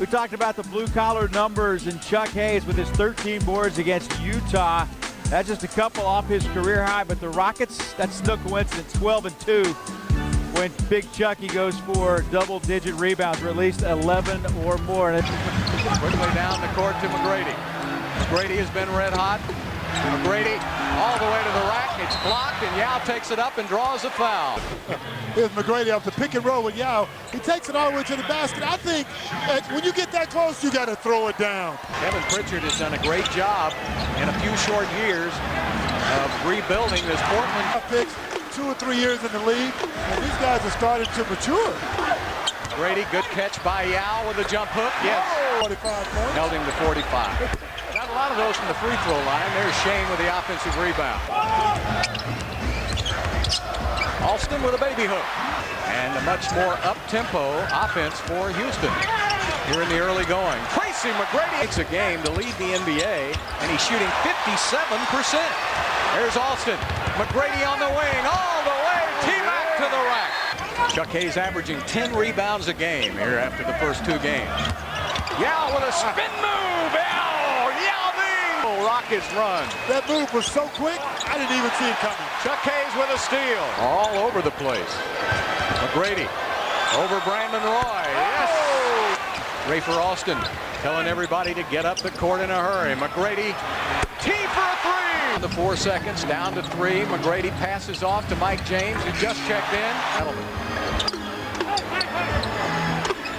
We talked about the blue-collar numbers and Chuck Hayes with his 13 boards against Utah. That's just a couple off his career high, but the Rockets, that's no coincidence, 12-2. When Big Chucky goes for double-digit rebounds, or at least 11 or more. Quickly down the court to McGrady. McGrady has been red hot. McGrady all the way to the rack. It's blocked, and Yao takes it up and draws a foul. Here's McGrady off the pick and roll with Yao. He takes it all the way to the basket. I think when you get that close, you got to throw it down. Kevin Pritchard has done a great job in a few short years of rebuilding this Portland. Picks 2 or 3 years in the league, and these guys are starting to mature. Grady, good catch by Yao with a jump hook. Yes. 45 points. Held him to 45. Got a lot of those from the free throw line. There's Shane with the offensive rebound. Alston with a baby hook. And a much more up-tempo offense for Houston. Here in the early going. Tracy McGrady makes a game to lead the NBA, and he's shooting 57%. There's Alston. McGrady on the wing, all the way. T-Mac to the rack. Chuck Hayes averaging 10 rebounds a game here after the first 2 games. Yao with a spin move. Yao Ming. Rockets run. That move was so quick, I didn't even see it coming. Chuck Hayes with a steal. All over the place. McGrady over Brandon Roy. Yes. Rafer Alston telling everybody to get up the court in a hurry. McGrady, T for a 3. The 4 seconds, down to 3. McGrady passes off to Mike James, who just checked in.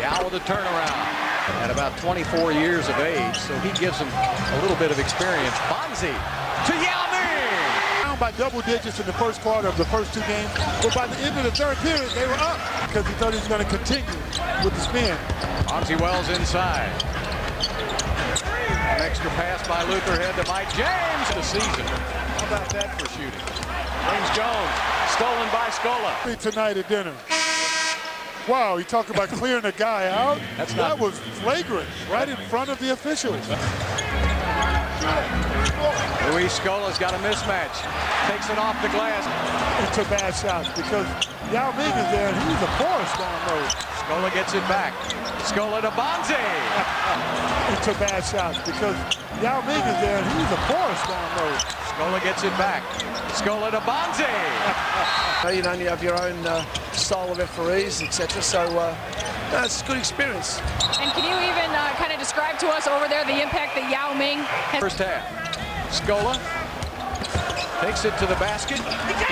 Yao with a turnaround. At about 24 years of age, so he gives him a little bit of experience. Bonzi to Yao Ming. Down by double digits in the first quarter of the first 2 games, but by the end of the 3rd period, they were up because he thought he was going to continue with the spin. Bonzi Wells inside. An extra pass by Luther Head to Mike James the season. How about that for shooting? James Jones, stolen by Scola. Tonight at dinner. Wow, you talk about clearing a guy out. That was flagrant, right in front of the officials. Luis Scola's got a mismatch. Takes it off the glass. Into bad shots because Yao Ming is there and he's a force down low. Scola gets it back. Scola to Bonzi. Into bad shots because Yao Ming is there and he's a force down low. Scola gets it back. Scola to Bonzi. You know, you have your own style of referees, etc. So it's a good experience. And can you even kind of describe to us over there the impact that Yao Ming has? First half. Scola takes it to the basket,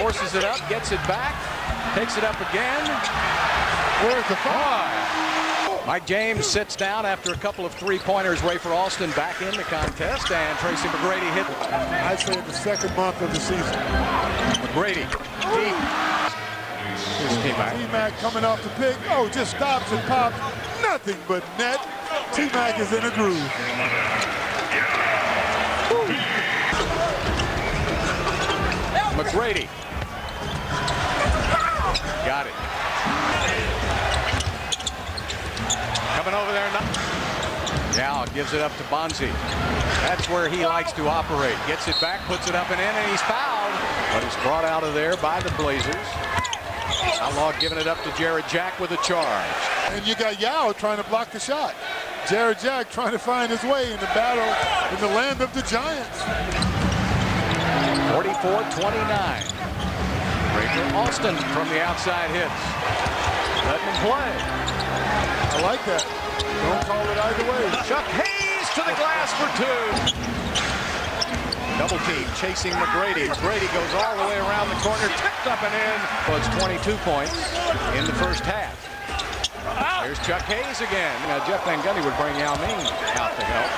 forces it up, gets it back, takes it up again. Where's the foul? Mike James sits down after a couple of 3-pointers. Rafer Alston back in the contest, and Tracy McGrady hit. I'd say in the 2nd month of the season. McGrady deep. T-Mac coming off the pick. Oh, just stops and pops. Nothing but net. T-Mac is in a groove. McGrady. Got it. Coming over there. Yao gives it up to Bonzi. That's where he likes to operate. Gets it back, puts it up and in, and he's fouled. But he's brought out of there by the Blazers. Outlaw giving it up to Jared Jack with a charge. And you got Yao trying to block the shot. Jared Jack trying to find his way in the battle in the land of the Giants. 44-29. Rafer Alston from the outside hits. Let him play. I like that. Don't call it either way. Chuck Hayes to the glass for 2. Double team chasing McGrady. McGrady goes all the way around the corner, tipped up and in. Was 22 points in the first half. There's Chuck Hayes again. Now Jeff Van Gundy would bring Yao Ming out to help.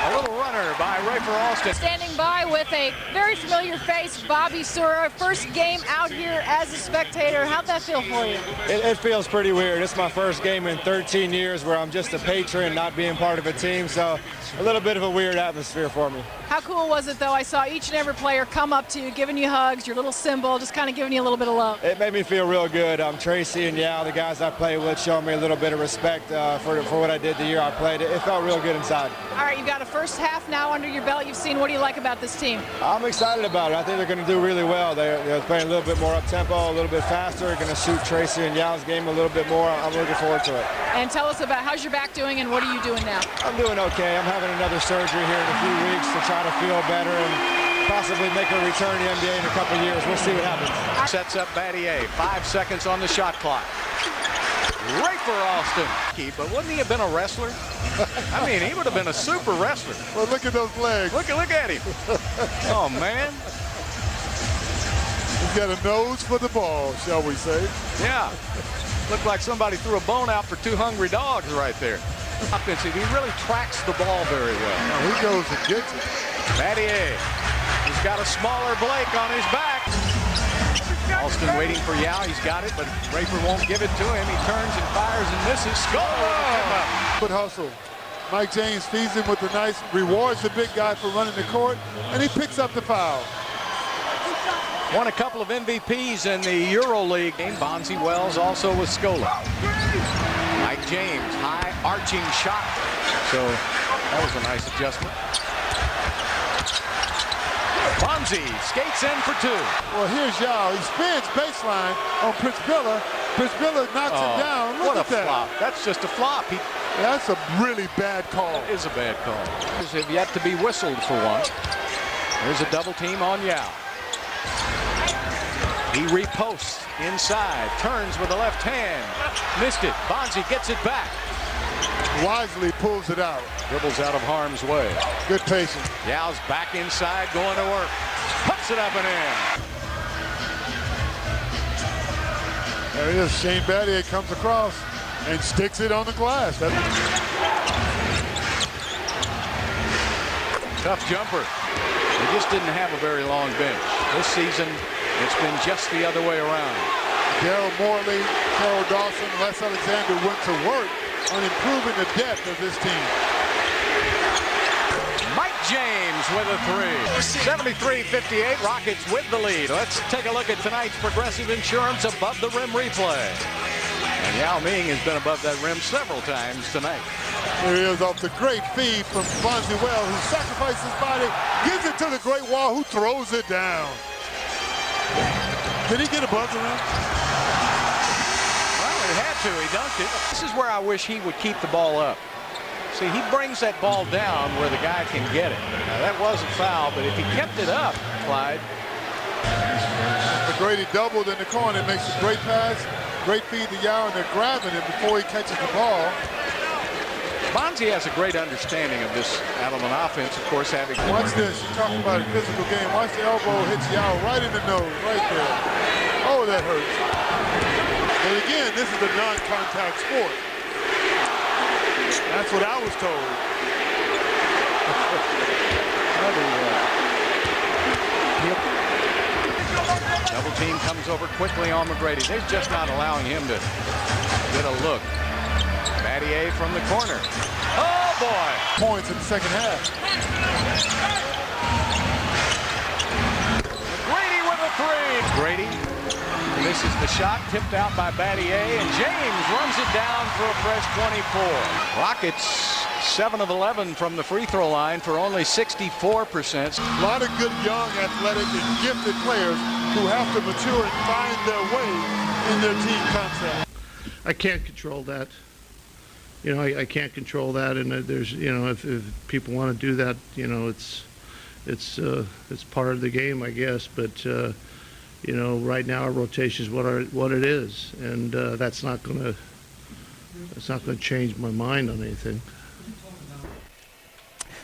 A little runner by Rafer Alston. Standing by with a very familiar face, Bobby Sura. First game out here as a spectator. How'd that feel for you? It feels pretty weird. It's my first game in 13 years where I'm just a patron, not being part of a team. So a little bit of a weird atmosphere for me. How cool was it, though? I saw each and every player come up to you, giving you hugs, your little symbol, just kind of giving you a little bit of love. It made me feel real good. Tracy and Yao, the guys I play with, showed me a little bit bit of respect for what I did the year I played. It felt real good inside. All right, you've got a first half now under your belt. You've seen. What do you like about this team? I'm excited about it. I think they're going to do really well. They're playing a little bit more up-tempo, a little bit faster. They're going to suit Tracy and Yao's game a little bit more. I'm looking forward to it. And tell us about how's your back doing and what are you doing now? I'm doing okay. I'm having another surgery here in a few weeks to try to feel better and possibly make a return to the NBA in a couple years. We'll see what happens. Sets up Battier. 5 seconds on the shot clock. Right for Alston. But wouldn't he have been a wrestler? I mean, he would have been a super wrestler. Well, look at those legs. Look at him. Oh, man. He's got a nose for the ball, shall we say. Yeah. Looked like somebody threw a bone out for 2 hungry dogs right there. Offensive, he really tracks the ball very well. Oh, he goes and gets it. Battier. He's got a smaller Blake on his back. Alston waiting for Yao. He's got it, but Rafer won't give it to him. He turns and fires and misses. Score! Good hustle. Mike James feeds him with a nice, rewards the big guy for running the court, and he picks up the foul. Won a couple of MVPs in the EuroLeague game. Bonzi Wells also with Scola. Mike James, high arching shot. So that was a nice adjustment. Bonzi skates in for 2. Well, here's Yao. He spins baseline on Prince-Billa. Prince-Billa knocks him down. Look at that. Flop. That's just a flop. That's a really bad call. That is a bad call. Have yet to be whistled for one. There's a double team on Yao. He reposts inside, turns with the left hand. Missed it. Bonzi gets it back. Wisely pulls it out. Dribbles out of harm's way. Good patience. Yao's back inside, going to work. Puts it up and in. There he is. Shane Battier comes across and sticks it on the glass. Tough jumper. They just didn't have a very long bench. This season, it's been just the other way around. Daryl Morley, Carol Dawson, Les Alexander went to work on improving the depth of this team. Mike James with a 3. 73-58, Rockets with the lead. Let's take a look at tonight's Progressive Insurance Above the Rim replay. And Yao Ming has been above that rim several times tonight. Here he is off the great feed from Bonzi Wells, who sacrifices his body, gives it to the Great Wall, who throws it down. Did he get above the rim? Well, he had to. He dunked it. This is where I wish he would keep the ball up. See, he brings that ball down where the guy can get it. Now, that was a foul, but if he kept it up, Clyde. McGrady doubled in the corner, makes a great pass, great feed to Yao, and they're grabbing him before he catches the ball. Bonzi has a great understanding of this Adelman offense, of course, having... Watch this. You're talking about a physical game. Watch the elbow hits Yao right in the nose, right there. Oh, that hurts. But again, this is a non-contact sport. That's what I was told. Double team comes over quickly on McGrady. They're just not allowing him to get a look. Battier from the corner. Oh, boy. Points in the second half. McGrady with a 3. Grady misses the shot, tipped out by Battier, and James runs it down for a fresh 24. Rockets 7 of 11 from the free throw line for only 64%. A lot of good young, athletic, and gifted players who have to mature and find their way in their team concept. I can't control that. You know, I can't control that, and there's, you know, if people want to do that, you know, it's part of the game, I guess. But you know, right now our rotation is what it is, and that's not going to change my mind on anything.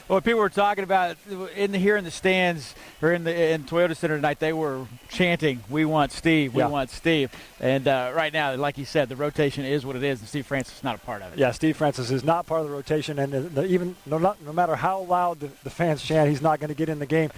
Well, people were talking about here in the stands or in Toyota Center tonight, they were chanting, "We want Steve, we want Steve." And right now, like you said, the rotation is what it is, and Steve Francis is not a part of it. Yeah, Steve Francis is not part of the rotation, and even no matter how loud the fans chant, he's not going to get in the game.